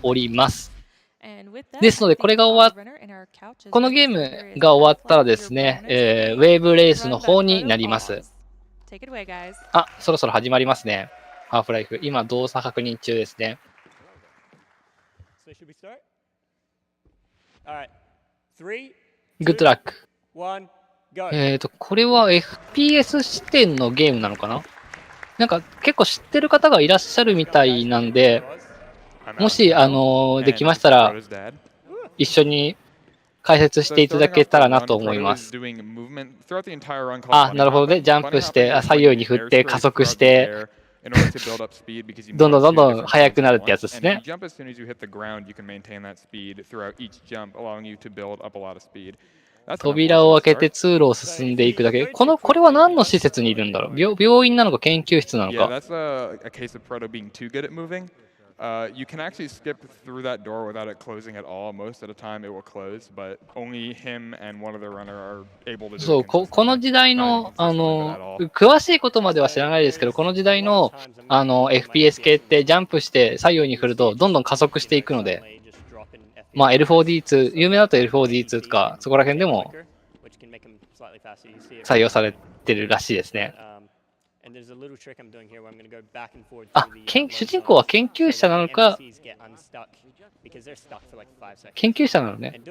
おります。ですので、これが終わっこのゲームが終わったらですね、ウェーブレースの方になります。あ、そろそろ始まりますね。ハーフライフ。今、動作確認中ですね。グッドラック。これは FPS 視点のゲームなのかな？なんか結構知ってる方がいらっしゃるみたいなんで、もし、できましたら、一緒に解説していただけたらなと思います。あ、なるほどね。ジャンプして、左右に振って加速して、どんどん速くなるってやつですね。扉を開けて通路を進んでいくだけ。これは何の施設にいるんだろう？病院なのか研究室なのか。You can actually skip through that door without it closing at all. Most of the time it will close, but only him and one other runner are able to do it. そう、この時代の、詳しいことまでは知らないですけど、この時代の、FPS 系ってジャンプして左右に振るとどんどん加速していくので、まあ L4D2、有名だと L4D2 とか、そこら辺でも採用されてるらしいですね。あ、主人公は研究者なのか、研究者なのね。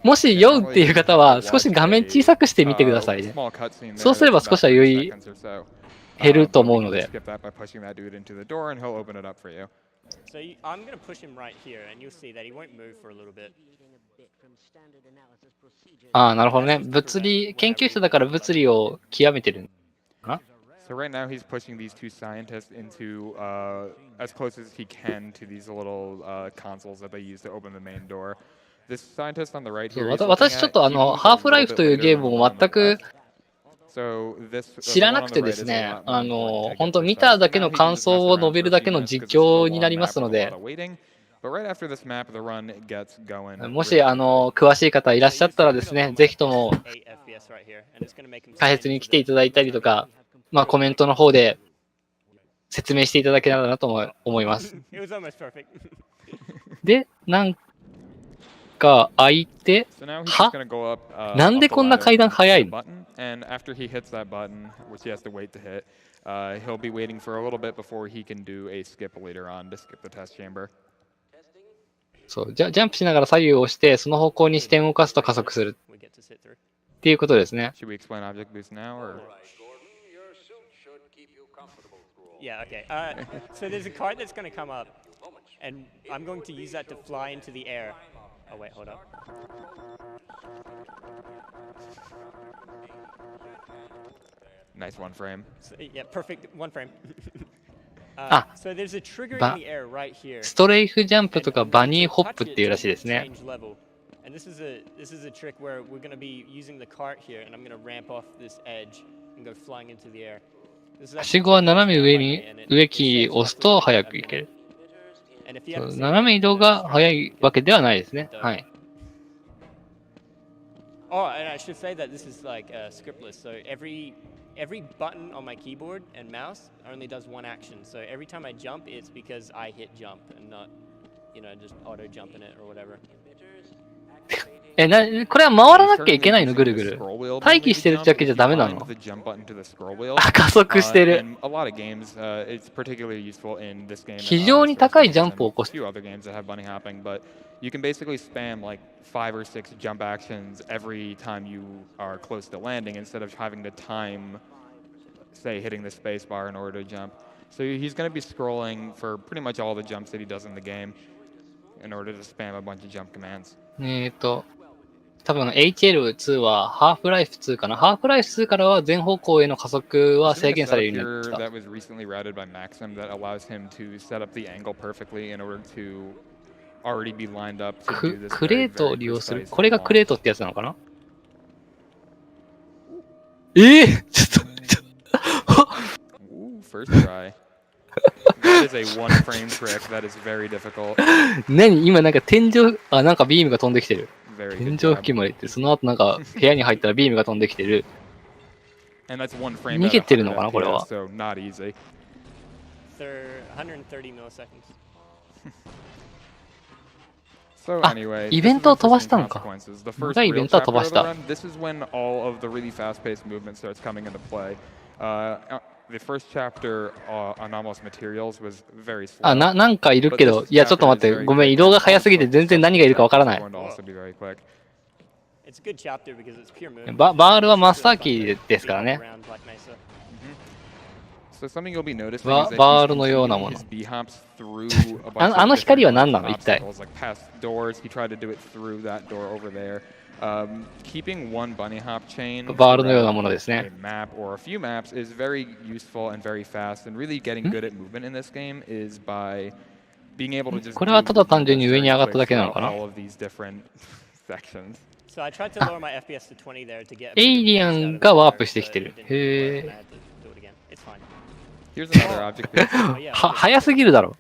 もし酔うっていう方は少し画面小さくしてみてくださいね。そうすれば少しは酔い減ると思うので。ああ、なるほどね。研究者だから物理を極めてるかな。So right now he's pushing these two scientists into as close as he can to these little consoles that they use to open the main door. This scientist on the right here. 私ちょっとハーフライフというゲームを全く知らなくてですね、本当見ただけの感想を述べるだけの実況になりますので、もし詳しい方いらっしゃったらですね、ぜひとも開発に来ていただいたりとか、まあコメントの方で説明していただけたらなと思います。で、なんか開いて、なんでこんな階段早いの？He'll be waiting for a little bit before he can do a skip later on to skip the test chamber. そう、ジャンプしながら左右を押して、その方向に視点を動かすと加速するっていうことですね。Should we explain object boost now or? Yeah, okay. So there's a cart that's going to come up, and I'm going to use that to fly into the air. Oh, wait, hold up. Nice one frame. So, yeah, perfect one frame. So there's a trigger in the air right here. ストレイフジャンプとかバニーホップっていうらしいですね。And this is a trick where we're going to be using the cart here, and I'm going to ramp off this edge and go flying into the air. はしごは斜め上キーを押すと早く行ける。斜め移動が速いわけではないですね。はい。Oh, and I should say that this is like scriptless. So every button on my keyboard and mouse only does one action. So every time I jump, it's because I hit jump and not, just auto jump in it or whatever. これは回らなきゃいけないの？ぐるぐる。待機してるだけじゃダメなの？あ、加速してる。非常に高いジャンプを起こす。You can basically spam like 5 or 6 jump actions every time you are close to landing instead of having to time, say, hitting the space bar in order to jump. So he's going to be scrolling for pretty much all the jumps that he does in the game in order to spam a bunch of jump commands. 多分 HL2 はハーフライフ2かな。ハーフライフ2からは全方向への加速は制限されるようになってきた。That was recently routed by Maxim that allows him to set up the angle perfectly in order to already be lined up to do this. クレートを利用する。これがクレートってやつなのかな？ちょっと。First try. That is a one frame trick. That is very difficult. 何？今なんか天井、なんかビームが飛んできてる。天井付近まで行って、その後なんか部屋に入ったらビームが飛んできてる。And that's one frame 逃 at げてるの100かなこれは。 FPS, so not easy. 130 milliseconds. So あ、 anyway, イベントを飛ばしたの this か。 is interesting consequences. The first 長いイベ real ントは chapter 飛ば of し the た。 run, this is when all of the really fast-paced movement starts coming into play. The first chapter on almost materials was very slow. あ、なんかいる But け this ど、いや、ちょっと chapter 待っ is て。 very ごめん、 quick 移動が and 早すぎて also 全然何がいるかわからない。 going to also be very quick. It's a good chapter because it's pure movement. バールはマスターキーですからね。 Around Black Mesa. So something you'll be noticing バ is that ー he's ルのようなも continuing の。 his B hops through a bunch あの of 光は different 何なの buttons 一体。 and obstacles, like past doors. He tried to do it through that door over there. Keeping one bunny hop chain バールのような throughout ものですね。 a map or a few maps is very useful and very fast. And really getting good at movement in this game is by being able to just これはただ単純に上に上がっただけなの throughout かな。 all of these different sections. So I tried to lower my FPS to 20 there to get. エイリアンがワープしてきてる。へえ。 Here's another object piece. 早すぎるだろ。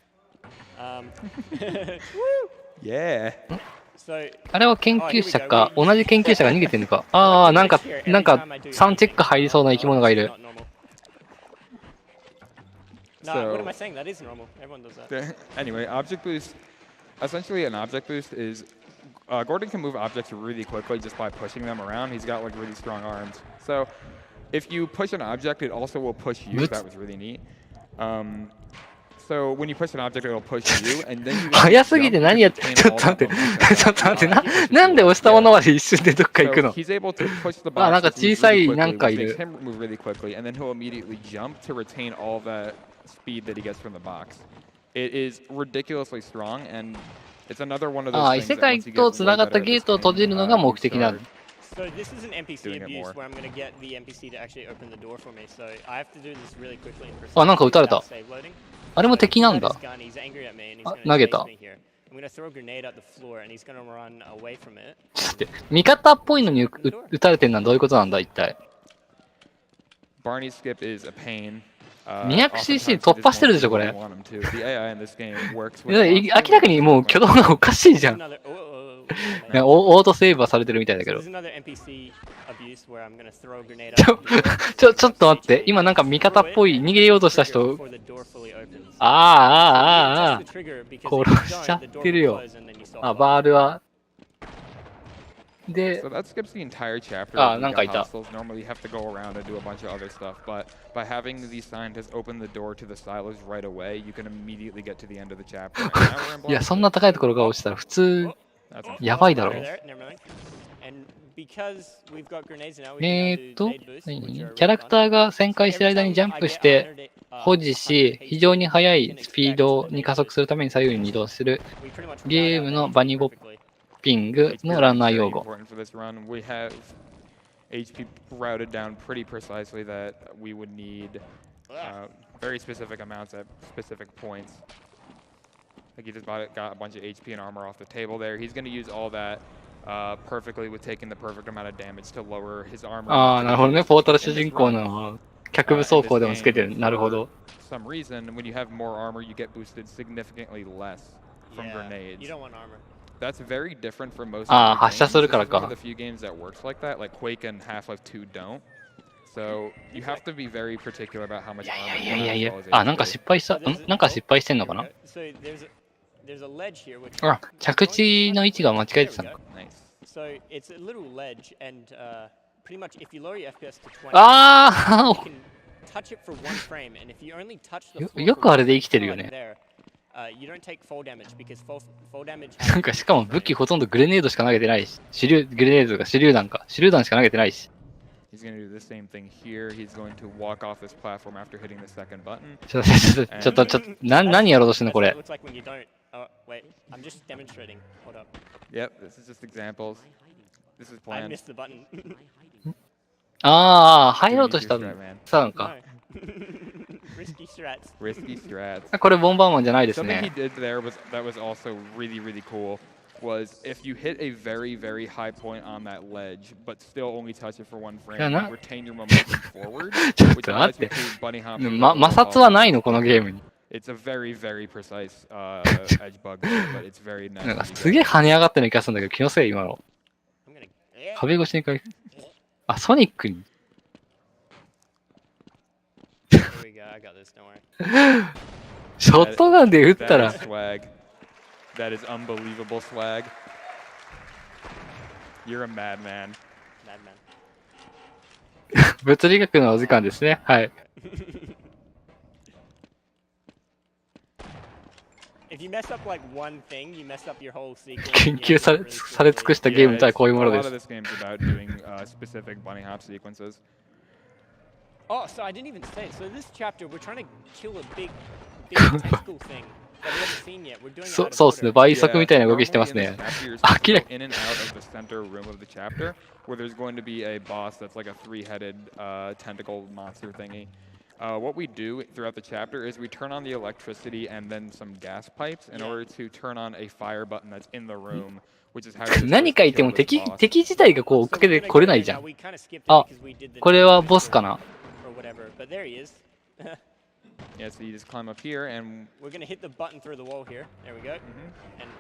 Yeah. あれは研究者か、同じ研究者が逃げてるのか。ああ、なんか、サウンチェック入りそうな生き物がいる。No, what am I saying? That is normal. Everyone does that. Anyway, object boost. Essentially, an object boost is Gordon can move objects really quickly just by pushing them around. He's got like really strong arms. So if you push an object, it also will push you. That was really neat. So when you push an object, it'll push you, and then you. 早すぎて何やって、ちょっと待って、ちょっと待って、なんで押したものまで一瞬でどっか行くの。 He's able to push the あ、なんか box 小さい really なん quickly, かい which makes る。 him move really quickly, and then he'll immediately jump to retain all of that speed that he gets from the box. It is ridiculously strong, and it's another one of those ああ、異 things 世 that 界 once you と get つな way がった better at ゲー this トを閉じ game, るのが目 you 的な start の。 So this is an NPC doing it abuse more. where I'm gonna get the NPC to actually open the door for me. So I have to do this really quickly and あ、なんか撃たれた。 save loading. あれも敵なん He's got だ。 his gun, he's angry at me, and he's あ、 gonna 投げ chase た。 me here. I'm gonna throw a grenade at the floor, and he's gonna run away from it. ちょっと待って、味方っぽいのに撃たれてるのはどういうことなんだ一体。Barney's skip is a pain. 200cc 突破してるでしょこれ。 The AI in this game works 明 with らかにもう挙動がおかしいじゃん。 Another,オートセーブはされてるみたいだけ so ど。 this is another NPC abuse where I'm gonna throw a grenade ち at ょ the door. ちょっと待って、今なんか味方っぽい逃げようとした人。 Before the door fully opens. ああ、ああ、あ Press the trigger because あ、 if you 殺しちゃ don't, っ the door てる will よ。 close and then you stop あ、 firing. バールは。で So、that skips the entire chapter. Ah, of the なんかいた。 hostiles. Normally you have to go around and do a bunch of other stuff, but by having these scientists open the door to the silos right away, you can immediately get to the end of the chapter. And now we're in いや、 block そんな高いところが落ちたら普通、 That's やばいだろ There, never mind. And because we've got grenades now, we え can ーっと now do nade boosts, which are キャラ really ク fun. ターが旋回してる間にジャンプして保持し、非常に速いスピードに加速するために左右に移動する We pretty much ゲームのバニーボッ perfectly. ピングのランナー用 very 語。 important for this run. We have HP routed down pretty precisely that we would need very specific amounts at specific points. Like he just got a bunch of HP and armor off the table there. He's going to use all that perfectly with taking the perfect amount of damage to lower his armor. ああ、なるほどね。ポータル主人公の脚部走行でもつけてる。なるほど。 For some reason, when you have more armor, you get boosted significantly less from Yeah, grenades. you don't want armor. That's very different from most ああ、 of the 発射 games. する This から is one か of。the few games that works like that. Like Quake and Half-Life 2 don't. So you have to be very particular about how much いや armor い you やいやい have や as well as。あ、なんか HP. 失敗した。なんか失敗してんのかな。 So there's a ledge here which あ、着地の位置が間違えてたのか。 Nice. So it's a little ledge and pretty much if you lower your FPS to 20, あ you can touch it for one frame and if you only touch the よ floor よ for くあれで one 生きてるよ time ね。 there, you don't take fall damage because fall damage なんかしかも武器ほとんどグレネードしか投げてないし、グレネードとか手榴弾か。手榴弾しか投げてないし。 He's going to do the same thing here. He's going to walk off this platform after hitting the second button. ちょっと、何やろうとしてんのこ That's れ what it。looks like when you don't. Oh wait, I'm just demonstrating. Hold up. Yep, this is just examples. This is I planned. missed the button. ああ、入ろう Dude, と use し your た strat, man. さのか。 No. Risky strats. Risky strats. これボンバーマンじゃないです Something he ね。 did there that was also really, really cool was if you hit a very, very high point on that ledge, but still only touch it for one frame, Yeah, you no. retain your momentum forward, ちょっ which と allows 待っ you て。 to bunny hop. 摩擦はないのこのゲームに。 It's a very, very precise edge bug, but it's very nice. なんか when you すげえ get it. 跳ね上がってる気がするんだけど、気のせい今の。 I'm gonna. 壁越しにかい。あ、ソニックに。go. I got this. Don't worry. ショットガンで撃ったら That is swag. That is unbelievable swag. You're a madman. Madman. 物理学のお時間ですね。はい。If you mess up like one thing, you mess up your whole sequence. 研究され尽くしたゲームとはこういうもので A lot of す。 this game is about doing specific bunny hop sequences. Oh, so I didn't even say it. So this chapter, we're trying to kill a big tentacle thing that we haven't seen yet. We're doing it そ out of そうですね。 order. 倍速みたいな動きしてます Normally in ね this chapter, you're 明 supposed ら to か go in and out of the center room of the chapter, where there's going to be a boss that's like a three-headed tentacle monster thingy. What we do throughout the chapter is we turn on the electricity and then some gas pipes in order to turn on a fire button that's in the room, which is how you're 何 supposed か to いても kill this 敵 boss. 敵自体がこう追っかけてこれないじゃん。 We kind of skipped it あ、 because we did the これはボスかな or whatever. But there he is. Yeah, so you just climb up here and We're gonna hit the button through the wall here. There we go. And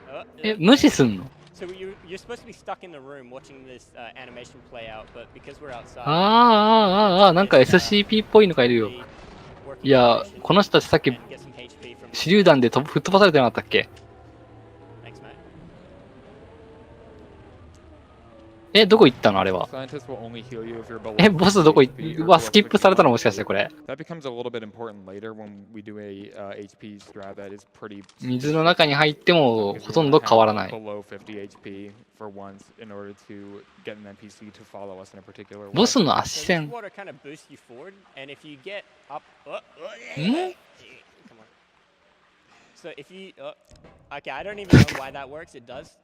え、無視すんの so you're supposed to be stuck in the room watching this animation play out, but because we're outside. なんか SCP っぽいのがいるよ。いや、この人たちさっき手榴弾で吹っ飛ばされてなかったっけ？え、どこ行ったのあれは。え、ボスどこ行った？うわ、スキップされたのもしかしてこれ。水の中に入ってもほとんど変わらない。ボスの足線。ん？ So if you, okay, I don't even know why that works. It does.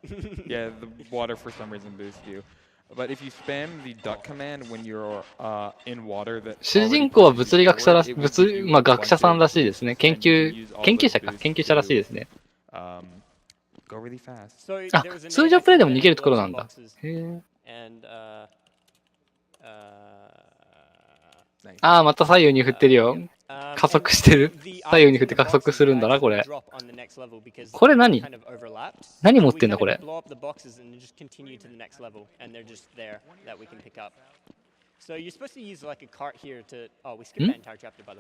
Yeah, the water for some reason boosts you. But if you spam the duck command when you're in water that 主人公は物理学者らし、まあ学者さんらしいですね。研究者らしいですね。Go really fast. あ、通常プレイでも逃げるところなんだ。へえ。ああ、また左右に振ってるよ。加速してる。左右に振って加速するんだな、これ。これ何？何持ってんだ、これ。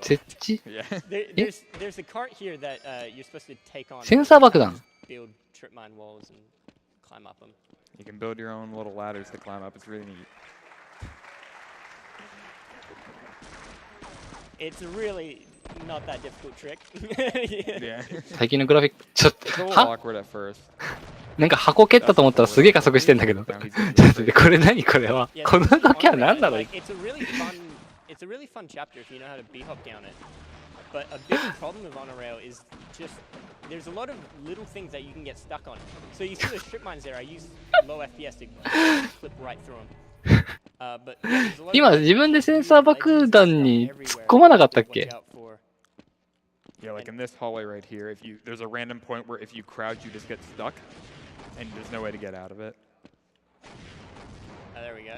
設置？センサー爆弾。You can build your own little ladders to climb up. It's really neat. It's really not that difficult trick. Yeah. 最近のグラフィック、ちょっ It's a と、 little は？ awkward at first. なんか箱蹴ったと思ったらすげえ加速してんだけど。ちょっと待って、これ何これは？この動きは何だろう？ It's a really fun chapter if you know how to b-hop down it. But a big problem with Honorail is just there's a lot of little things that you can get stuck on. So you see the strip mines there. I use low FPS to clip right through them. 今自分でセンサー爆弾に突っ込まなかったっけ？ Yeah, like in this hallway right here, there's a random point where if you crouch, you just get stuck, and there's no way to get out of it. There we go.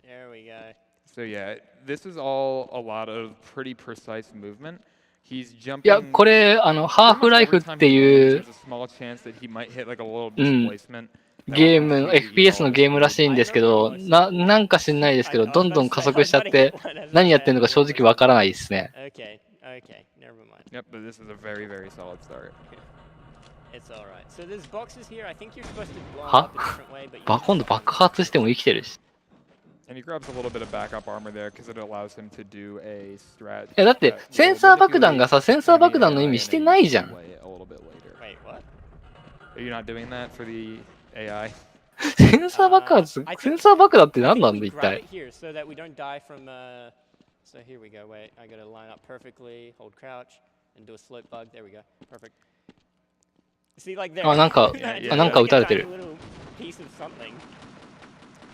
There we go. So yeah, this is all a lot of pretty precise movement. He's い jumping. や、これ、ハーフライフっていう、There's a small chance that he might hit like a little displacement. ゲーム、FPS のゲームらしいんですけど、なんか知んないですけど、どんどん加速しちゃって、何やってんのか正直わからないですね。Okay, okay, never mind. Yep, but this is a very, very solid start. It's alright. So there's boxes here. I think you're supposed to blow は？ up a different way, but 今度爆発しても生きてるし。And he grabs a little bit of backup armor there because it allows him to do a strat. いや、だって、センサー爆弾がさ、センサー爆弾の意味してないじゃん。 Wait, what? Are you not doing that for the AI? センサー爆弾って何なんだ、一体。 So that we don't die from, so here we go. Wait, I gotta line up perfectly, hold crouch, and do a slope bug. There we go. Perfect. See, like there. なんか撃たれてる。 Piece of something.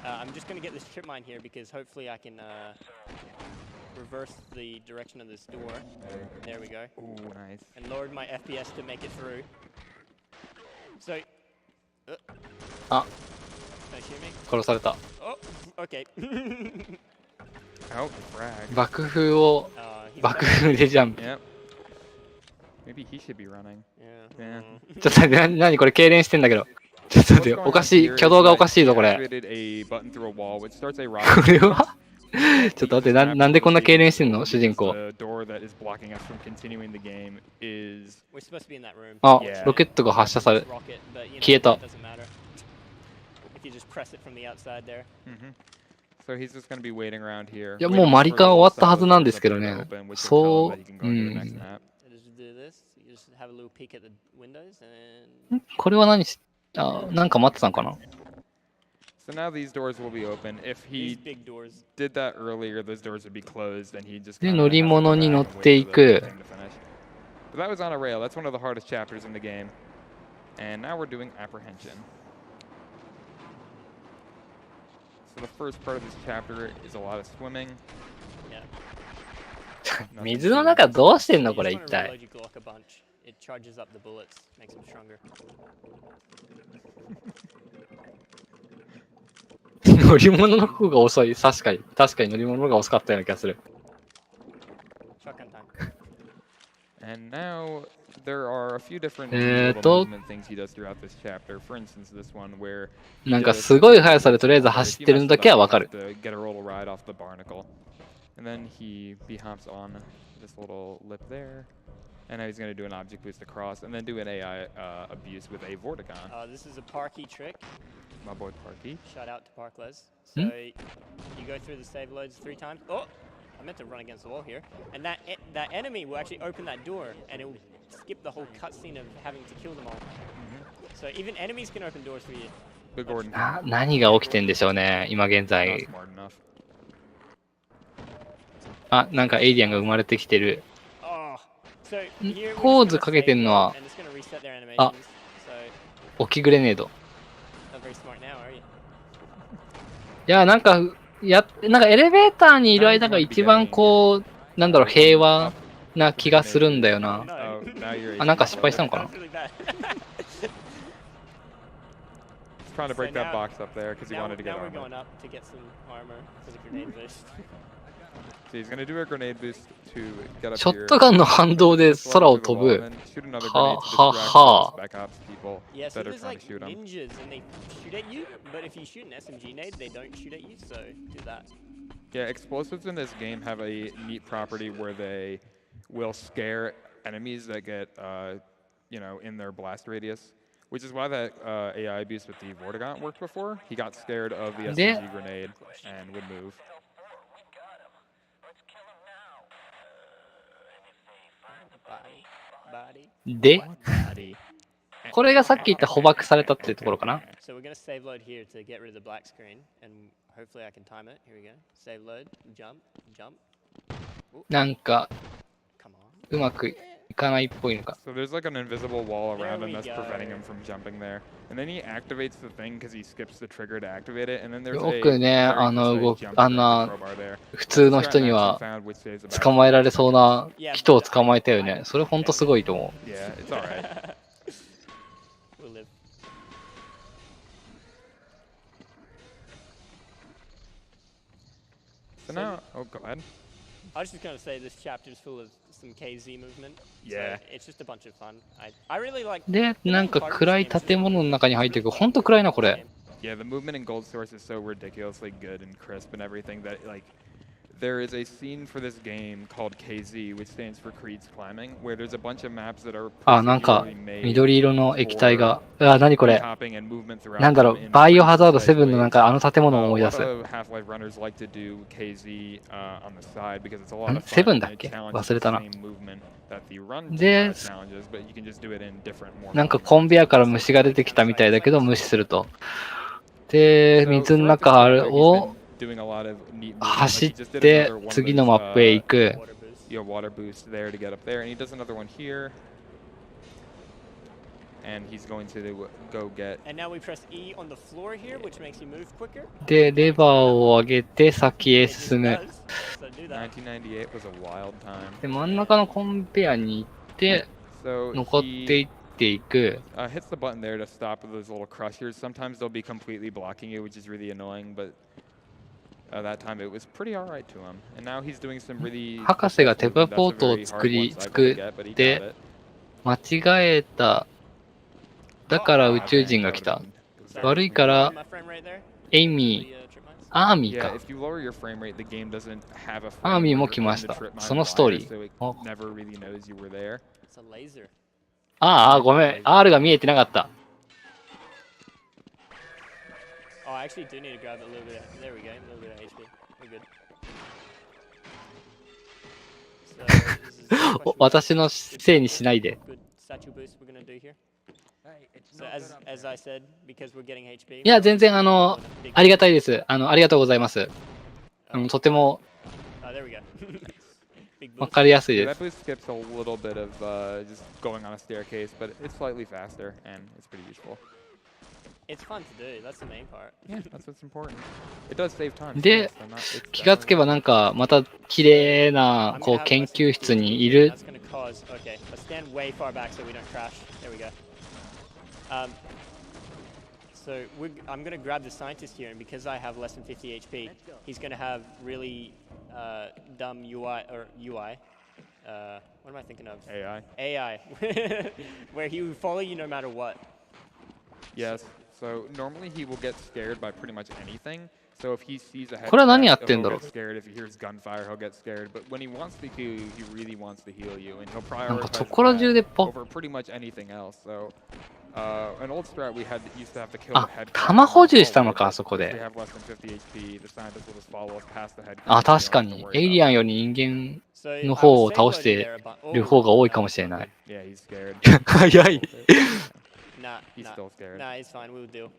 I'm just gonna get this trip mine here because hopefully I can reverse the direction of this door. There we go. Ooh, nice. And lowered my FPS to make it through. So. あ、 Don't shoot me. 殺された。 Oh, okay. Oh, frag. 爆風でジャンプ。 Yep. Maybe he should be running. Yeah. ちょっと待って、何これ痙攣してんだけど。ちょっと待って、おかしい、挙動がおかしいぞ、これ。これはちょっと待って、なんでこんな痙攣してんの主人公。 The door that is blocking us from continuing the game is We're supposed to be in that room. あ、 Yeah. ロケットが発射され、 Rocket, but you know, 消えた。 it doesn't matter. If you just press it from the outside there. So he's just going to be waiting around here. いや、もうマリカン終わったはずなんですけどね。そう、So just do this. You just have a little peek at the windows and これは何し、あ、なんか待ってたんかな。 So now these doors will be open. If he these big doors. did that earlier, those doors would be closed, and he just で、 kinda 乗り has to go 物に back 乗 and っ wait て for い the く。 thing to finish. But that was on a rail. That's one of the hardest chapters in the game. And now we're doing apprehension. So the first part of this chapter is a lot of swimming. Yeah. 水の中どうしてんの You これ just 一 wanna 体。 reload your Glock a bunch. It charges up the bullets, makes them stronger. 乗り物の方が遅い。確かに乗り物の方が遅かったような気がする。 Shotgun time. And now there are a few different えー little と、 movement things he does throughout this chapter. For instance, this one where he なんか does すごい速さでとりあえず but 走 if って you る mess の it だ up, けは you わか have る。 to get a little ride off the barnacle. And then he hops on this little lip there. And now he's going to do an object boost across and then do an AI abuse with a Vortigon. This is a Parky trick. My boy Parky. Shout out to Parkles. So you go through the save loads 3 times. Oh, I meant to run against the wall here. And that enemy will actually open that door and it will skip the whole cutscene of having to kill them all. So even enemies can open doors for you. Good Gordon. 何が起きてんでしょうね、今現 Not 在。 smart enough. あ、なんかエイリアンが生まれてきてる。 Oh, so here we're ポー just ズ gonna かけて save んの load は、 and it's gonna reset their animations. あ、 So 置きグレネード。 not very smart now, are you? いや、なんかエレベーターにいる間が一番こう、なんだろう、平和な気がするんだよな。 Oh, now you're あ、なんか失敗したのかな。 That was really bad. He's trying to break So that now- box up there because he now wanted to get we're armor. going up to get some armor for the grenade boost. So he's going to do a grenade boost to get up ショ here. ットガンの反動で Just 空 level を through the 飛 wall ぶ。 and then shoot another は grenade to は distract は those spec ops people Yeah, so that are there's trying like to shoot him. ninjas and they shoot at you, but if you shoot an SMG nade, they don't shoot at you, so do that. Yeah, explosives in this game have a neat property where they will scare enemies that get, you know, in their blast radius, which is why that AI abuse with the Vortigon worked before. He got scared of the De- SMG grenade and would move. Body. で、 Body. これがさっき言った捕獲されたっていうところかな。 So we're gonna save load here to get rid of the black screen, and hopefully I can time it. Here we go. Save load, jump, jump. なんか Come on. うまくいかないっぽいのか。 So there's like an invisible wall around There him we that's go. preventing him from jumping there. And then he activates the thing because he skips the trigger to activate it. And then there's よ a くね、 very 動 precise く、 jump あ around ん the な crowbar there. 普通の That's 人 an に action は found which saves about 捕まえられ 30そうな人を捕まえたよね。それほんとすごいと思う。 Yeah, it's alright. We'll live. So now, oh, go ahead. I was just gonna say this chapter is full of some KZ movement. Yeah. So it's just a bunch of fun. I really like. で、なんか暗い建物の中に入っていく。ほんと暗いな、これ。 Yeah, the movement in Gold Source is so ridiculously good and crisp and everything that, like, there is a scene for this game called KZ, which stands for Creed's Climbing, where there's a bunch of maps that are あ、なんか particularly made 緑色の液体が。あ、何これ。 hopping and movement throughout なんだろ them う、 in バイオハザード precise 7のなん ways. かあの建物を思い A 出す。 lot of Half-Life runners like to do KZ on the side because it's a lot of セブ fun ンだ and っけ it challenges 忘れたな。 the same movement that the run で、 challenges, but you can just do it in different, more なんか fun コンベヤ ways. から虫が出てきたみたいだけど無視すると。で、 So 水の throughout this 中 chapter, he's を been doing a lot of neat movement. Like 走 he っ just did て another one of 次の those, マップへ行く。 Water boost. you know, water boost there to get up there, and he does another one here. And he's going to go get. And now we press E on the floor here, which makes you move quicker. で、レバーを上げて先へ It just 進む。 does. So do that. 1998 was a wild time. で、真ん中のコンベヤに行って、 So 残ってい he っていく。 hits the button there to stop those little crushers. Sometimes they'll be completely blocking you, which is really annoying, but that time it was pretty alright to him. And now he's doing some really. 博士がテレポートを That's a very 作 hard り、 one cycle 作 to get, but he っ got て、 it. 間違えた。だから宇宙人が来た。悪いから、 My friend right there. エイミ The, ー、アーミー Yeah, か。 if you lower your frame rate, the game doesn't have a アー frame ミー rate も来 within ま the した。 trip そ mine のストーリ wire, ー。 so it お never really knows you were there. It's a laser. ああ、ごめん。R が見えてなかった。 Oh, I actually do need to grab a little bit. There we go. A little bit of HP. We're good. So this is a お question 私のせいにしないで。 good statue boost we're gonna do here. So as I said, because we're getting HP. いや、全然ありがたいです。ありがとうございます。 Oh, とても there we go. Big わ boost. かりやすい Yeah, で that す。 boost skips a little bit of just going on a staircase, but it's slightly faster and it's pretty useful. It's fun to do. That's the main part. Yeah, that's what's important. It does save time. で、 気がつけばなんかまた綺麗な I'm こ gonna う have 研 less 究 than 室 50 に HP, いる That's gonna cause. Okay, let's stand way far back so we don't crash. There we go. So I'm gonna grab the scientist here, and because I have less than 50 HP, he's gonna have really dumb UI or UI. What am I thinking of? AI. AI, where he will follow you no matter what. Yes. So normally he will get scared by pretty much anything. So if he sees a head これは何やっ crash, てんだ he'll ろう。 get scared. If he hears gunfire, he'll get scared. But when he wants to heal you, he really wants to heal you, and he'll なんか prioritize そこら中で that ポ over pretty much anything else. So an old strat we used to have to kill あ the head. 弾補充したのか、そこ They で。 have less than 50 HP. The scientist will just follow us past the head. あ、確かに。エイリアンより人間 So の I 方を was 倒 save し loading て there, but る方が多い oh, かもしれない。 Yeah, he's scared. 早い。 Nah, He's still scared. Nah, it's fine. We'll deal.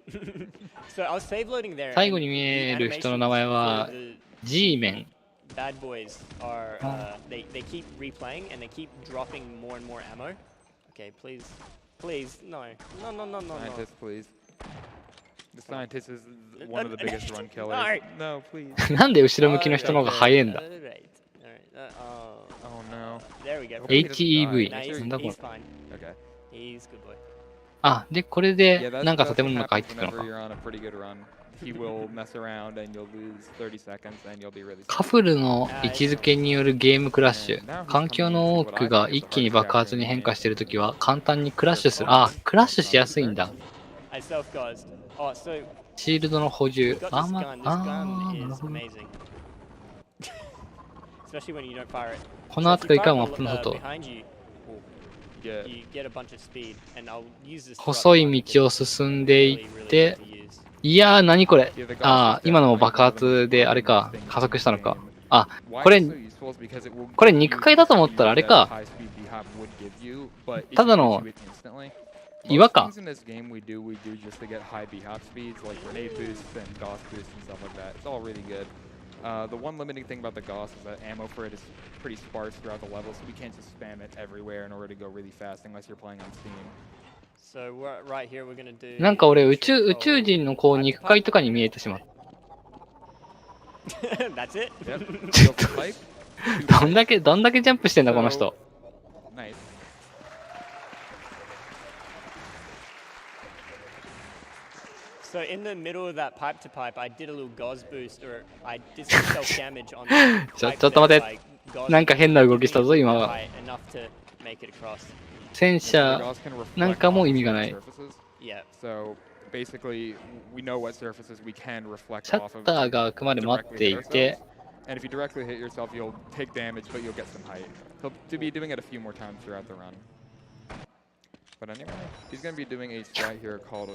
So I was save loading there. 最 and 後に見 the える人の名 animations 前 for は the G メン。 bad boys are they keep replaying and they keep dropping more and more ammo. Okay, please, no. Scientist, please. The scientist is one of the biggest run killers. No, please. なんで後ろ向きの人の方が早いんだ。 Alright, Oh no. there we go. HEV Nah, なんだこれ。 he's fine. Okay. He's good boy. あ、で、これ Yeah, で that's, なんか that's 建 what 物の中入っ happens ていくの whenever か。 you're on a pretty good run. He will mess around and you'll lose 30 seconds and you'll be really カフルの位置づけによるゲームクラッシュ。 sad. 環境の多くが一気に爆発に変化しているときは簡単にクラッシュする。あ、クラッシュしやすいんだ。 I self-caused. Oh, so シールドの補 we 充。 got あ this んま、gun. This あ gun ー、なる is ほど。 amazing. Especially when you don't fire it. この後いかんマップの外。 Behind you, Yeah. you get a bunch of speed, and I'll use this. 細い道を進んでいって、いやー、何これ。あー、今のも爆発であれか、加速したのか。あ、これ肉塊だと思ったらあれか。ただの岩か。In this game we do just to get high B-hop speeds like grenade boosts and Gauss boosts and stuff like that. It's all really good. The one limiting thing about the Gauss is that ammo for it is pretty sparse throughout the level, so we can't just spam it everywhere in order to go really fast unless you're playing on Steam. So right here we're gonna do. なんか俺宇宙人のこう肉塊とかに見えてしまう。 That's it. Yep. Feel the pipe. どんだけジャンプしてんだこの人。 Nice. So in the middle of that pipe to pipe, I did a little Gauss boost, or I did some self damage on the ちょ pipe っと待って。 by Gauss なんか変な動きしたぞ boosting 今 it は。 high enough to make it across. 戦 The 車 Gauss can reflect なんかも off 意味がない。 surfaces. Yeah. So basically, we know what surfaces we can reflect シャ off ッ of. ターが開くまで待っていて、 And if you directly hit yourself, you'll take damage, but you'll get some height. He'll to be doing it a few more times throughout the run. But anyway, he's going to be doing a strat here called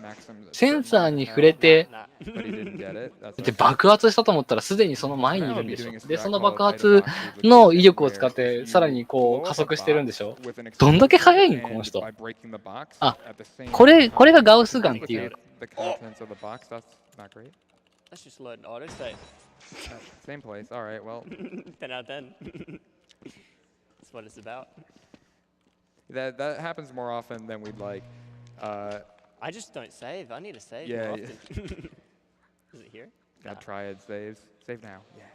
Maxim. センサーに触れて、 Nah. But he didn't get it. That's で okay. 爆発したと思ったらすでにその前にいるんでしょ。で、その爆発の威力を使ってさらにこう加速してるんでしょ。どんだけ速いんこの人。あ、これがガウスガンっていう。 The contents of the box, that's not great. Let's just load an auto save. Same place. All right, well, 10 out of 10. That's what it's about. that happens more often than we'd like. I just don't save. I need to save Yeah, more yeah. often. Is it here? Got triad saves. Save now. Yeah.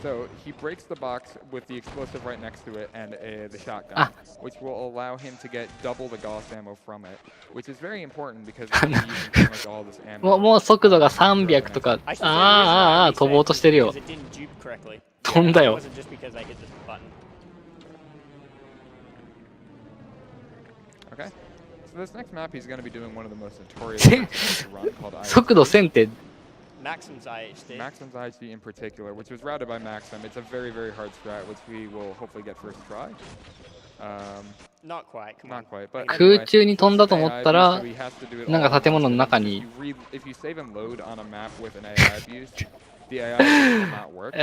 So he breaks the box with the explosive right next to it and the shotgun, which will allow him to get double the Gauss ammo from it, which is very important because he's using pretty much all this ammo. もう速度が300とか、飛ぼうとしてるよ。 Because it didn't dupe correctly. 飛んだよ。 It wasn't just because I hit this button. Okay. So this next map, he's going to be doing one of the most notorious things to run called 速度1000って Maxim's IHD. Maxim's IHD in particular, which was routed by Maxim. It's a very, very hard strat, which we will hopefully get first try. Not quite, come Not on. quite, but 空中に飛んだと思ったら so he has to do it なんか all at 建物 once. の中に If you save and load on a map with an AI abuse, the AI will not work.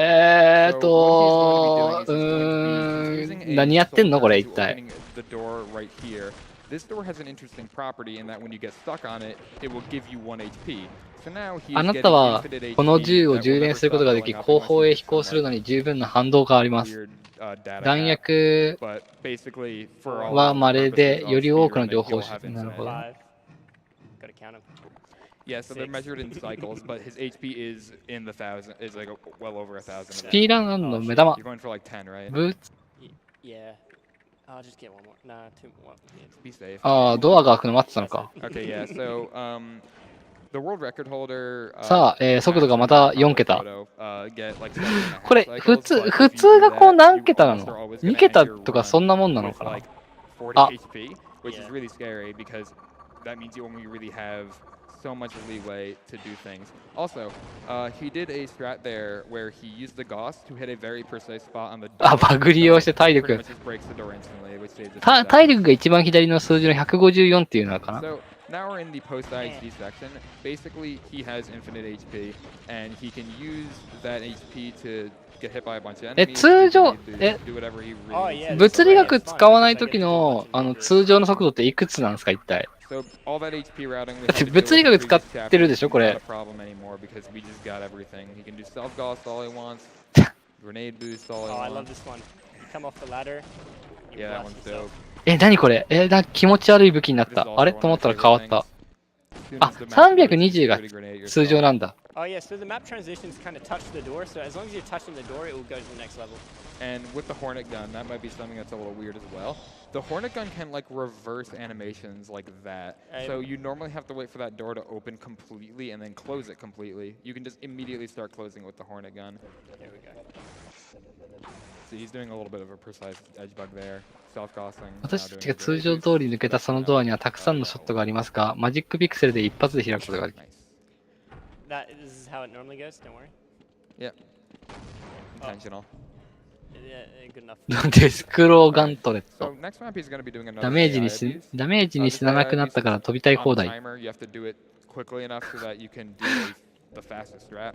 何やってんのこれ一体。 The door right here. This door has an interesting property in that when you get stuck on it, it will give you 1 HP. So now he あ is な getting たは infinite HP この銃を that will 充電 never すること stop ができ、 going up 後 unless 方 you へ get 飛行 some, するの like, に十分な反動があります。 weird, data 弾 cap. 薬 But basically, for all は intents 稀 and で purposes よ of り多くの speedrunning, 情報 you'll を have なるほど。 infinite. Gotta count him. Yeah, so they're Six. measured in cycles, but his HP is in the thousand, is like well over 1,000. スピーランの目玉 You're going for like 10, right? ブーツ Yeah. I'll just get one more. Nah, two more. Be safe. ああドアが開くの待ってたのか。 Okay, yeah. So, the world record holder. さあ、速度がまた4桁。 Get like これ普通がこう何桁なの ?2 桁とかそんなもんなのかな 40 HP, which is really scary because that means you only really have so much leeway to do things. Also, he did a strat there where he used the Gauss to hit a very precise spot on the door. あ、バグ利用して体力。 Pretty much just breaks the door instantly, which saves it. 体力が一番左の数字の154っていうのかな So now we're in the post IHD section. Basically, he has infinite HP, and he can use that HP to get hit by a bunch of enemies. 通常 do whatever he really Oh, needs yeah. to. 物理学使わない時の通常の速度っていくつなんですか一体 So all that HP routing we だって had to do 物理 with 学 the 使 previous ってるでしょ chapter こ is れ not a problem anymore because we just got everything. He can do self Gauss all he wants, grenade boost all he Oh, I love wants. this one. You come off the ladder. You Yeah, that blast one's yourself. dope. 何これ気持ち悪い武器になっ This is た also あれ one と思 of った my ら変わっ favorite た things. あ As soon as the map loads, you 320 が shoot a grenade 通常 yourself. なんだ Oh, yeah, so the map transitions kind of touch the door, so as long as you're touching the door, it will go to the next level. And with the Hornet gun, that might be something that's a little weird as well. The Hornet gun can like reverse animations like that. So you normally have to wait for that door to open completely and then close it completely. You can just immediately start closing with the Hornet gun. There we go. So he's doing a little bit of a precise edge bug there. Self-gossing. 私たちが通常通り抜けたそのドアにはたくさんのショットがありますが、マジックピクセルで一発で開くことができる。 This is how it normally goes, don't worry. Yep. Intentional. Yeah, good enough. デスクローガントレッ So ト。 next map he's going to be doing another ダメージ AI に abuse. ダメージに死ななくなったから飛びたい放 On 題。 timer, you have to do it quickly enough so that you can do the fastest strat.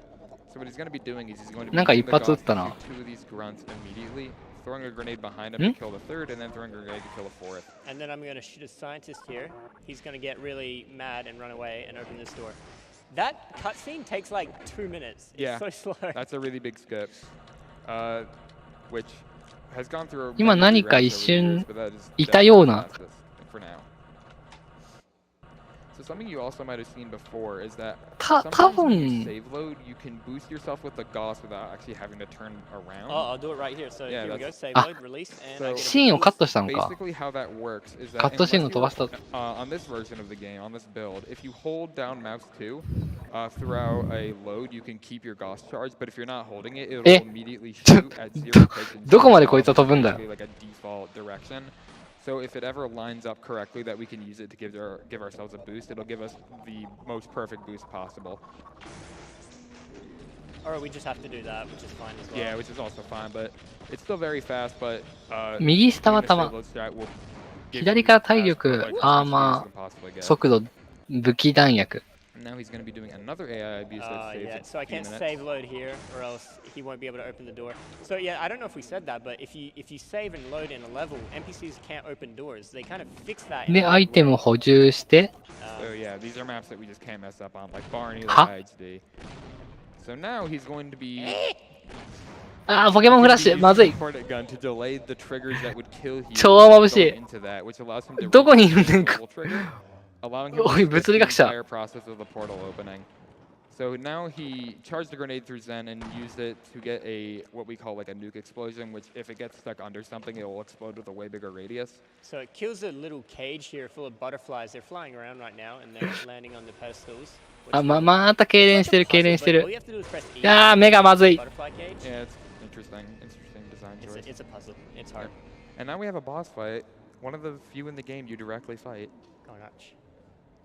So what he's going to be doing is he's going to be なんか using 一 the 発撃 Gauss った to な。 shoot two of these grunts immediately, throwing a grenade behind him to kill the third, and then throwing a grenade to kill the fourth. And then I'm going to shoot a scientist here. He's going to get really mad and run away and open this door. That cutscene takes like 2 minutes. It's Yeah, so slow. that's a really big skip, which has gone through. 今 many 何か rewrites 一 over the 瞬 years, but that is いたよう definitely な the fastest for now. So something you also might have seen before is that 多 sometimes when you 分 save load, you can boost yourself with the Gauss without actually having to turn around. Oh, I'll do it right here. So Yeah, here we go. that's- Save Ah. load, release, and So- I get a シーンを boost. カットしたのか。 Basically, how that works is that カットシーンを unless 飛ばした you're, on this version of the game, on this build, if you hold down mouse 2 throughout a load, you can keep your Gauss charge. But if you're not holding it, it'll immediately shoot at 0 rotation. どこまでこいつは飛ぶんだよ。 Basically like a default direction. So if it ever lines up correctly that we can use it to give ourselves a boost, it'll give us the most perfect boost possible. Or we just have to do that, which is fine as well. Yeah, which is also fine, but it's still very fast, but 右下は doing the 弾 save load strat will give you 左から体 fast, 力 like, アー speeds マ you can possibly ー get. 速度武器弾薬 Now he's going to be doing another AI abuse that saves Yeah, a so I few can't minutes. save load here, or else he won't be able to open the door. So yeah, I don't know if we said that, but if you save and load in a level, NPCs can't open doors. They kind of fix that. でアイテムを補充して So yeah, these are maps that we just can't mess up on, like Barney, Huh? like IHD. So now he's going to be あーポケモンフラッシュまずい Hornet gun to delay the triggers that would kill you 超眩しい going into that, which allows him to どこにいるんだよ double trigger, allowing him to おい skip 物 the 理学者 entire process of the portal opening. So now he charged the grenade through Zen and used it to get what we call like a nuke explosion, which if it gets stuck under something, it will explode with a way bigger radius. So it kills a little cage here full of butterflies. They're flying around right now, and they're landing on the pedestals. あまた痙攣してる痙攣して All る you have to do is press E. いやー目がまずい Butterfly cage. Yeah, it's interesting design choice. It's a puzzle. It's hard. And now we have a boss fight, one of the few in the game you directly fight. Oh, gosh.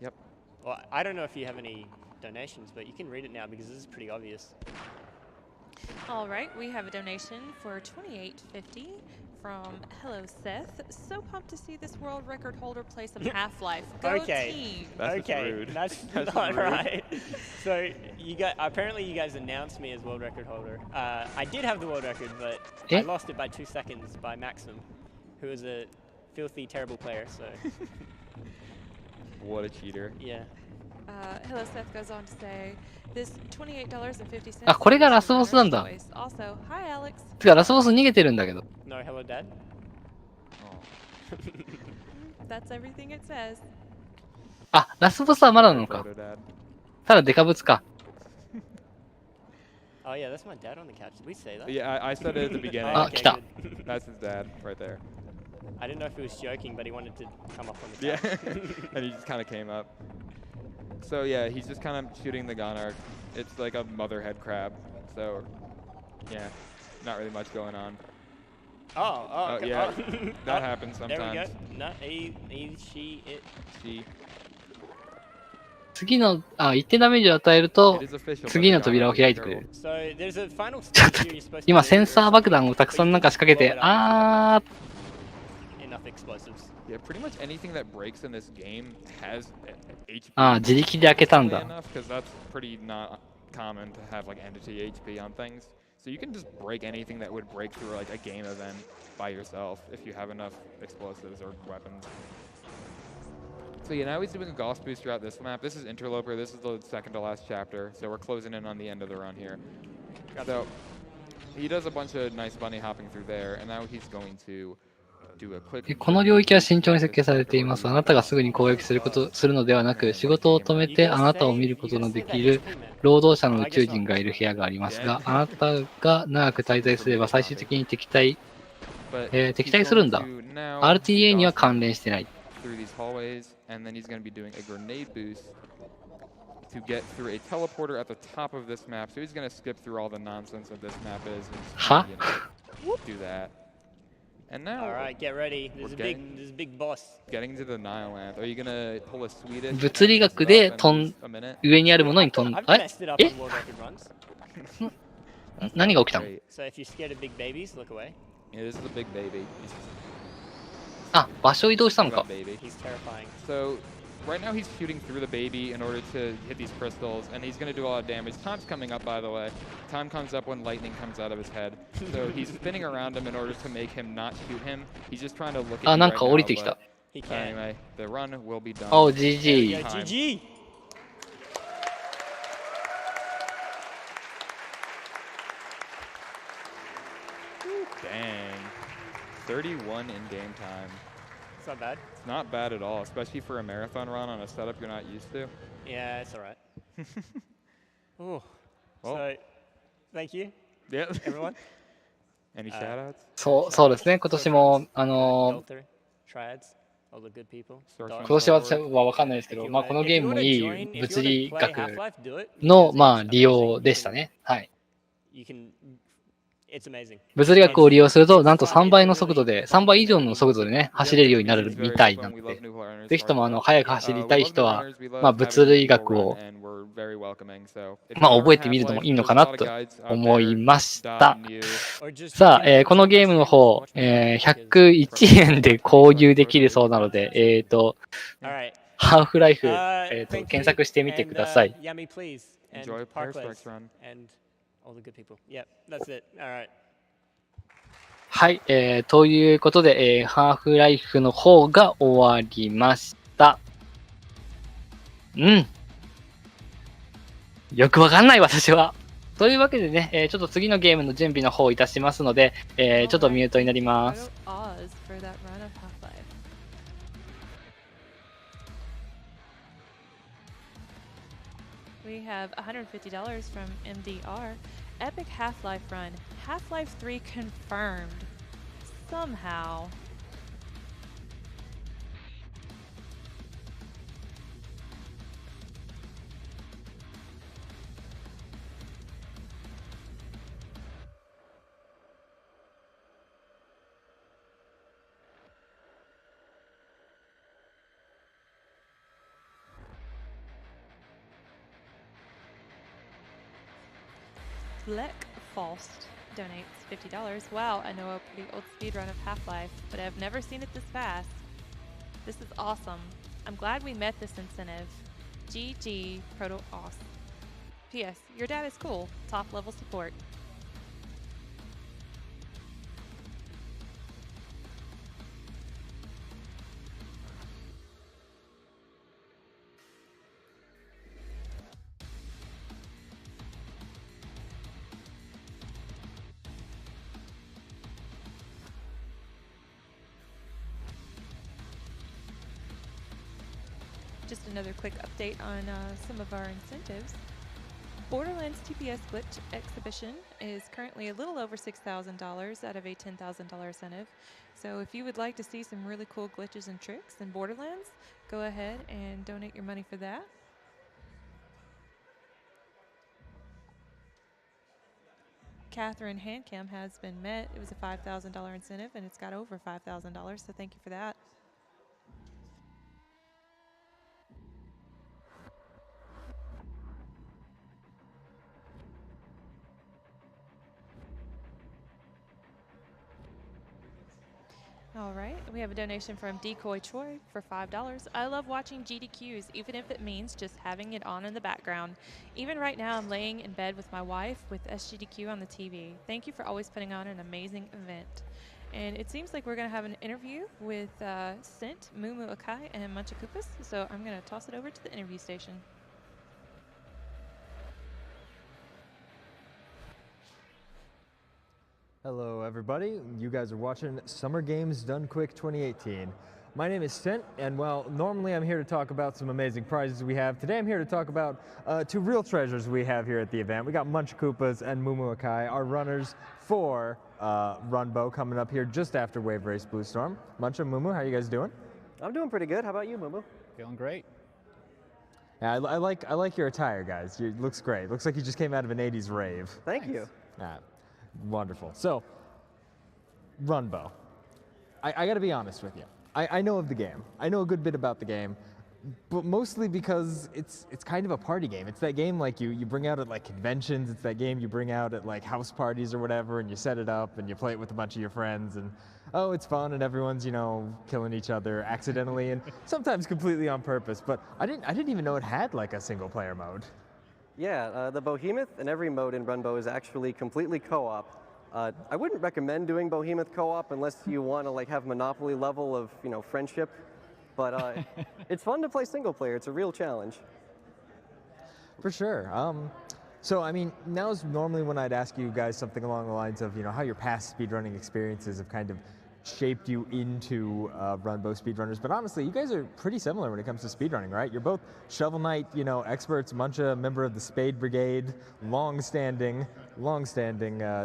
Yep. Well, I don't know if you have any donations, but you can read it now because this is pretty obvious. All right, we have a donation for $28.50 from Hello Seth. So pumped to see this world record holder play some Half-Life. Go Okay. team! That's just Okay, rude. that's That's not rude. right. So apparently you guys announced me as world record holder. I did have the world record, but I lost it by 2 seconds by Maxim, who is a filthy, terrible player. So What a cheater. yeah. Hello Seth goes on to say, this $28.50 あ、これがラ is ス the ボスなんだ。 winner's choice. Also, hi Alex. てかラスボス逃げてるんだけど。 No, hello, Dad. That's everything it says. あ、ラスボスはまだなのか。 ProtoDad. ただデカブツか。 Oh yeah, that's my dad on the couch. Did we say that? Yeah, I said it at the beginning. Ah, okay, kita. good. That's his dad right there. I didn't know if he was joking, but he wanted to come up on the Yeah, couch. and he just kind of came up. So yeah, he's just kind of shooting the gun arc. It's like a mother head crab. So yeah, not really much going on. Oh, okay. yeah, Oh. that Oh, happens There we go. sometimes. No, he, she, it. She. 次の、あ、一定ダメージを与えると It is official, but 次 the の扉を gun 開い arc てく is れる。 So there's a final ちょっ stage と here you're supposed to 今 do センサー爆弾をたくさんなんか仕掛けて、 Blow it up. あー、 Enough explosives. Yeah, pretty much anything that breaks in this game has HP. あー、自力で開けたんだ。 Because that's pretty not common to have like entity HP on things. So you can just break anything that would break through like a game event by yourself if you have enough explosives or weapons. So yeah, now he's doing a Gauss boost throughout this map. This is Interloper. This is the second to last chapter. So we're closing in on the end of the run here. So he does a bunch of nice bunny hopping through there, and now he's going to do a quick. この領域は慎重に設計されています。あなたがすぐに攻撃するのではなく、仕事を止めてあなたを見ることのできる労働者の宇宙人がいる部屋がありますが、あなたが長く滞在すれば最終的に敵対するんだ。RTA には関連してない。Through these hallways, and then he's going to be doing a grenade boost to get through a teleporter at the top of this map. So he's going to skip through all the nonsense of this map is and just, you know, do that. And now, All right, get ready. There's a big boss. getting to the Nihilanth. Are you going to pull a Swedish? 物理学で上にあるものに飛ん I've あ messed it up え on world record runs. 何が起きたの So if you're scared of big babies, look away. Yeah, this is a big baby. あ、場所移動したのか。 Baby. He's terrifying. So right now he's shooting through the baby in order to hit these crystals, and he's going to do a lot of damage. Time's coming up, by the way. Time comes up when lightning comes out of his head. So he's spinning around him in order to make him not shoot him. He's just trying to look at あ、 you なん right か降りて now, きた。 He can. Anyway, the run will be done. お、There we GG。 go, GG. Dang. 31 in game time. It's not bad. It's not bad at all, especially for a marathon run on a setup you're not used to. Yeah, it's all right. Ooh. Well. So, thank you, Yeah. everyone. Any shoutouts? そうですね。今年も、Filter, triads, all the good people. 今年は分かんないですけど、まあこのゲームもいい物理学の、まあ利用でしたね。はい。You can, it's amazing. 物理学を利用すると、なんと3倍の速度で、3倍以上の速度でね、走れるようになるみたいなので、ぜひとも速く走りたい人は、まあ物理学を、まあ覚えてみるのもいいのかなと思いました。さあ、このゲームの方、101円で購入できるそうなので、ハーフライフ、検索してみてください。Enjoy Park's run. All the good people. Yep, that's it. All right. はい、ということで、ハーフライフの方が終わりました。よくわかんない私は。というわけでね、ちょっと次のゲームの準備の方をいたしますので、ちょっとミュートになります。We have $150 from MDR. Epic Half-Life run. Half-Life 3 confirmed. Somehow. Bleck Faust donates $50. Wow, I know a pretty old speedrun of Half-Life, but I've never seen it this fast. This is awesome. I'm glad we met this incentive. GG ProtoAus. P.S. Your dad is cool. Top level support. Just another quick update on some of our incentives. Borderlands TPS Glitch Exhibition is currently a little over $6,000 out of a $10,000 incentive. So if you would like to see some really cool glitches and tricks in Borderlands, go ahead and donate your money for that. Catherine Handcam has been met. It was a $5,000 incentive and it's got over $5,000, so thank you for that. All right, we have a donation from Decoy Troy for $5. I love watching GDQs, even if it means just having it on in the background. Even right now, I'm laying in bed with my wife with SGDQ on the TV. Thank you for always putting on an amazing event. And it seems like we're going to have an interview with Sint, Mumu Akai, and Munchakoopas, so I'm going to toss it over to the interview station. Hello everybody, you guys are watching Summer Games Done Quick 2018. My name is Sint, and well, normally I'm here to talk about some amazing prizes we have. Today I'm here to talk about two real treasures we have here at the event. We got Munchakoopas and Mumu Akai, our runners for Runbow, coming up here just after Wave Race Blue Storm. Muncha, Mumu, how are you guys doing? I'm doing pretty good. How about you, Mumu? Feeling great. Yeah, I like your attire, guys. It looks great. Looks like you just came out of an 80s rave. Thank you. Wonderful. So, Runbow. I got to be honest with you. I know of the game. I know a good bit about the game, but mostly because it's kind of a party game. It's that game like you bring out at like conventions. It's that game you bring out at like house parties or whatever, and you set it up and you play it with a bunch of your friends, and oh, it's fun, and everyone's, you know, killing each other accidentally and sometimes completely on purpose. But I didn't even know it had like a single player mode. Yeah, the Behemoth and every mode in Runbow is actually completely co-op. I wouldn't recommend doing Behemoth co-op unless you want to like have Monopoly level of, you know, friendship. But it's fun to play single player. It's a real challenge. For sure. So I mean, now's normally when I'd ask you guys something along the lines of, you know, how your past speedrunning experiences have kind of shaped you into Runbow speedrunners, but honestly, you guys are pretty similar when it comes to speedrunning, right? You're both Shovel Knight, you know, experts. Muncha, member of the Spade Brigade, long-standing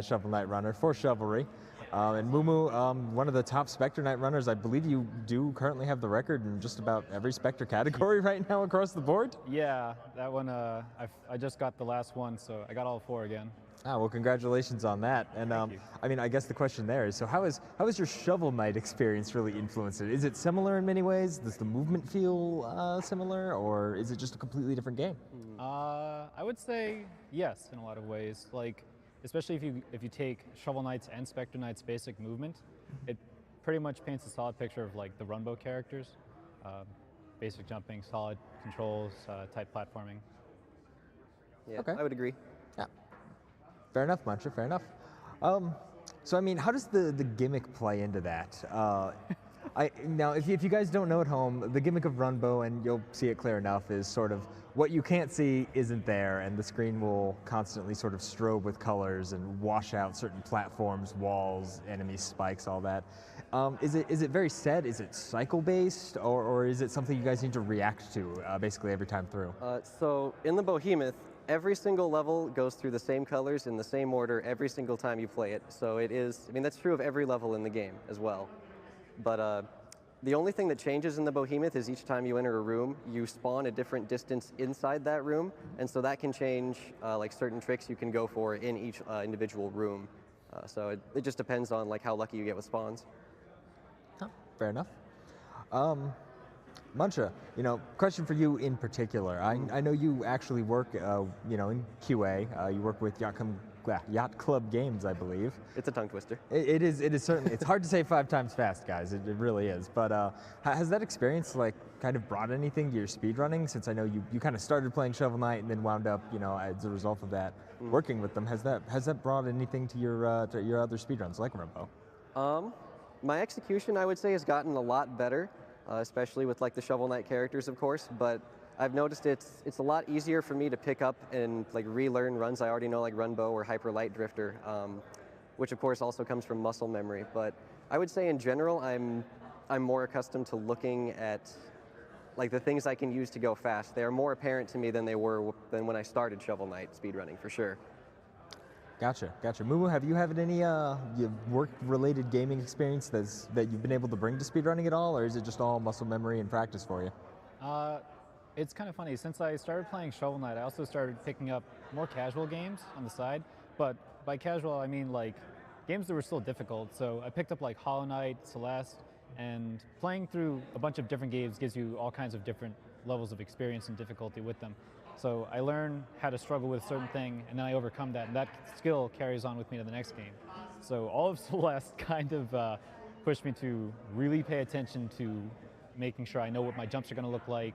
Shovel Knight runner for Chivalry, and Mumu, one of the top Spectre Knight runners. I believe you do currently have the record in just about every Spectre category right now across the board. Yeah, that one, I just got the last one, so I got all four again. Ah, well, congratulations on that. And I mean, I guess the question there is, so how is your Shovel Knight experience really influenced it? Is it similar in many ways? Does the movement feel similar, or is it just a completely different game? I would say yes, in a lot of ways. Like, especially if you take Shovel Knight's and Spectre Knight's basic movement, it pretty much paints a solid picture of like the Runbow characters. Basic jumping, solid controls, tight platforming. Yeah, okay. I would agree. Yeah. Fair enough, Muncher, fair enough. So I mean, how does the gimmick play into that? Now, if you guys don't know at home, the gimmick of Runbow, and you'll see it clear enough, is sort of what you can't see isn't there, and the screen will constantly sort of strobe with colors and wash out certain platforms, walls, enemies, spikes, all that. Is it very set? Is it cycle-based, or is it something you guys need to react to basically every time through? So in the Behemoth, every single level goes through the same colors in the same order every single time you play it. So it is, I mean, that's true of every level in the game as well. But the only thing that changes in the Behemoth is each time you enter a room, you spawn a different distance inside that room, and so that can change like certain tricks you can go for in each individual room. So it just depends on like how lucky you get with spawns. Oh, fair enough. Muncha, you know, question for you in particular. I know you actually work, you know, in QA. You work with Yakum Yacht Club Games, I believe. It's a tongue twister. It is certainly, it's hard to say 5 times fast, guys, it really is. But has that experience like kind of brought anything to your speedrunning, since I know you kind of started playing Shovel Knight and then wound up, you know, as a result of that, working with them. Has that brought anything to your other speedruns like Rumbo? My execution, I would say, has gotten a lot better, especially with like the Shovel Knight characters, of course, but I've noticed it's a lot easier for me to pick up and like relearn runs I already know, like Runbow or Hyper Light Drifter, which of course also comes from muscle memory. But I would say in general, I'm more accustomed to looking at like the things I can use to go fast. They are more apparent to me than they were when I started Shovel Knight speedrunning, for sure. Gotcha. Mumu, have you had any work-related gaming experience that you've been able to bring to speedrunning at all, or is it just all muscle memory and practice for you? It's kind of funny. Since I started playing Shovel Knight, I also started picking up more casual games on the side. But by casual, I mean like games that were still difficult. So I picked up like Hollow Knight, Celeste, and playing through a bunch of different games gives you all kinds of different levels of experience and difficulty with them. So I learn how to struggle with a certain thing, and then I overcome that, and that skill carries on with me to the next game. So all of Celeste kind of pushed me to really pay attention to making sure I know what my jumps are going to look like,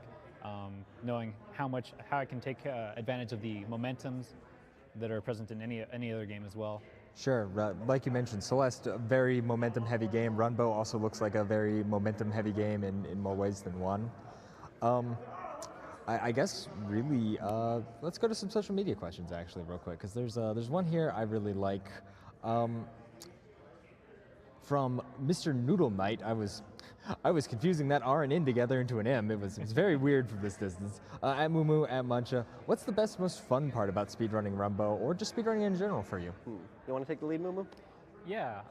knowing how I can take advantage of the momentums that are present in any other game as well. Sure, like you mentioned, Celeste, a very momentum-heavy game. Runbow also looks like a very momentum-heavy game in more ways than one. I guess really, let's go to some social media questions actually real quick, because there's one here I really like. From Mr. Noodle Knight, I was confusing that R and N together into an M. It was very weird from this distance. At Mumu, at Mancha, what's the best, most fun part about speedrunning Rumbo, or just speedrunning in general for you? You want to take the lead, Mumu? Yeah,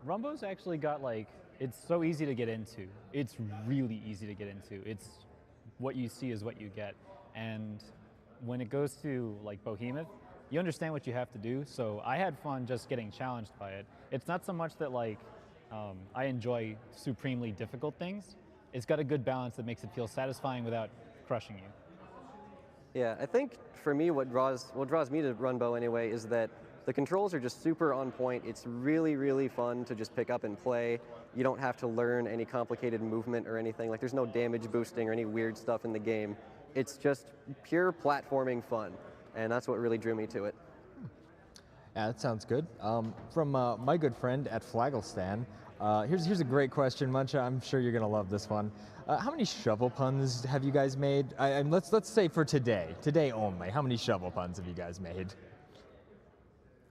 Rumbo's actually got like, it's so easy to get into. It's really easy to get into. It's what you see is what you get. And when it goes to like Behemoth, you understand what you have to do. So I had fun just getting challenged by it. It's not so much that like, I enjoy supremely difficult things. It's got a good balance that makes it feel satisfying without crushing you. Yeah, I think for me what draws me to Runbow anyway is that the controls are just super on point. It's really, really fun to just pick up and play. You don't have to learn any complicated movement or anything. Like there's no damage boosting or any weird stuff in the game. It's just pure platforming fun, and that's what really drew me to it. Yeah, that sounds good. From my good friend at Flagglestan, here's a great question, Muncha. I'm sure you're gonna love this one. How many shovel puns have you guys made? And let's say for today only. How many shovel puns have you guys made?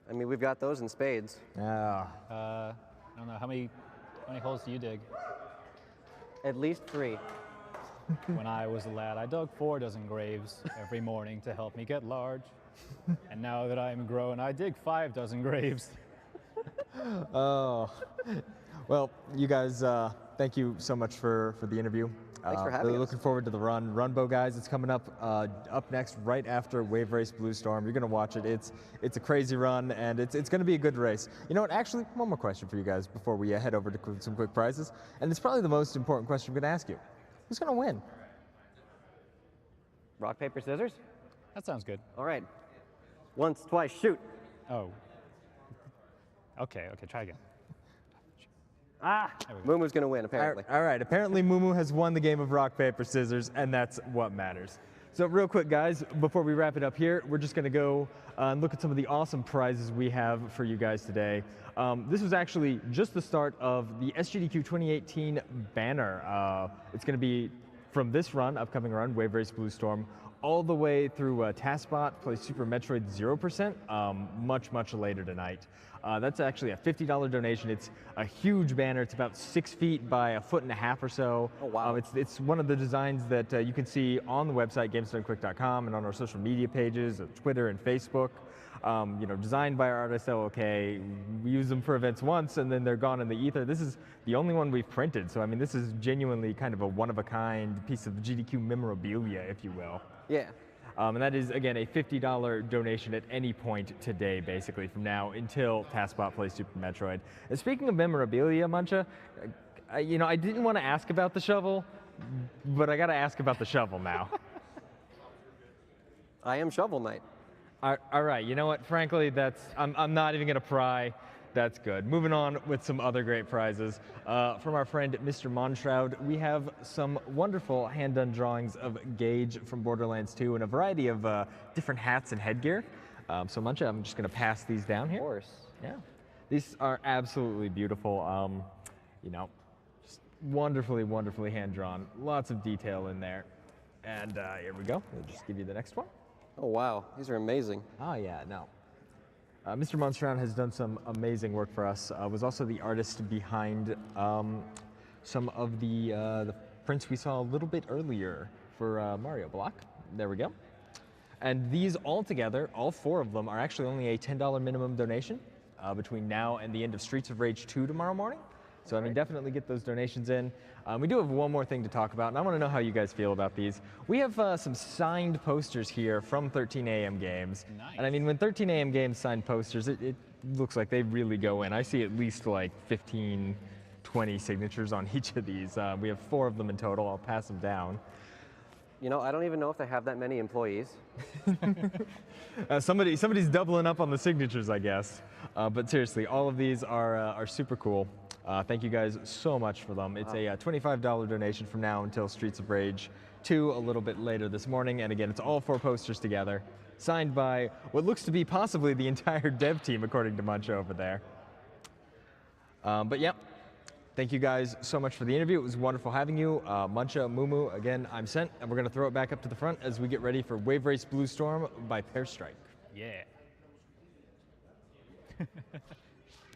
I mean, we've got those in spades. Yeah. I don't know, how many holes do you dig? At least 3. When I was a lad, I dug 4 dozen graves every morning to help me get large. And now that I am grown, I dig 5 dozen graves. Oh. Well, you guys, thank you so much for the interview. Thanks for having really us. Looking forward to the run. Runbow, guys, it's coming up next right after Wave Race Blue Storm. You're going to watch it. It's a crazy run, and it's going to be a good race. You know what? Actually, one more question for you guys before we head over to some quick prizes. And it's probably the most important question I'm going to ask you. Who's going to win? Rock, paper, scissors? That sounds good. All right. Once, twice, shoot. Oh. Okay, try again. Ah! Mumu's going to win, apparently. All right, apparently Mumu has won the game of rock, paper, scissors, and that's what matters. So real quick, guys, before we wrap it up here, we're just going to go and look at some of the awesome prizes we have for you guys today. This was actually just the start of the SGDQ 2018 banner. It's going to be from this run, upcoming run, Wave Race Blue Storm, all the way through Taskbot, play Super Metroid 0%, much later tonight. That's actually a $50 donation. It's a huge banner. It's about 6 feet by 1.5 feet or so. Oh, wow. It's one of the designs that you can see on the website, GameStoneQuick.com, and on our social media pages, Twitter and Facebook. You know, designed by our artist LOK. We use them for events once, and then they're gone in the ether. This is the only one we've printed, so I mean, this is genuinely kind of a one-of-a-kind piece of GDQ memorabilia, if you will. Yeah. And that is, again, a $50 donation at any point today, basically, from now until Taskbot plays Super Metroid. And speaking of memorabilia, Muncha, you know, I didn't want to ask about the shovel, but I got to ask about the shovel now. I am Shovel Knight. All right, you know what? Frankly, I'm not even gonna pry. That's good. Moving on with some other great prizes. From our friend Mr. Monshroud, we have some wonderful hand-done drawings of Gage from Borderlands 2 and a variety of different hats and headgear. So Muncha, I'm just gonna pass these down here. Of course. Yeah. These are absolutely beautiful. You know, just wonderfully, wonderfully hand-drawn. Lots of detail in there. And here we go. We'll just give you the next one. Oh, wow. These are amazing. Oh, yeah, no. Mr. Monstron has done some amazing work for us. Was also the artist behind some of the prints we saw a little bit earlier for Mario Block. There we go. And these all together, all 4 of them, are actually only a $10 minimum donation between now and the end of Streets of Rage 2 tomorrow morning. So, I mean, definitely get those donations in. We do have one more thing to talk about, and I want to know how you guys feel about these. We have some signed posters here from 13 AM Games. Nice. And I mean, when 13 AM Games sign posters, it looks like they really go in. I see at least like 15, 20 signatures on each of these. We have 4 of them in total. I'll pass them down. You know, I don't even know if they have that many employees. Somebody's doubling up on the signatures, I guess. But seriously, all of these are super cool. Thank you guys so much for them. It's a $25 donation from now until Streets of Rage 2 a little bit later this morning. And again, it's all 4 posters together, signed by what looks to be possibly the entire dev team, according to Muncha over there. But yeah, thank you guys so much for the interview. It was wonderful having you. Muncha, Mumu, again, I'm Sent, and we're going to throw it back up to the front as we get ready for Wave Race Blue Storm by Pear Strike. Yeah.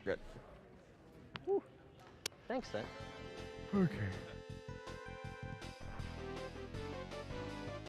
Good. Thanks, then. Okay.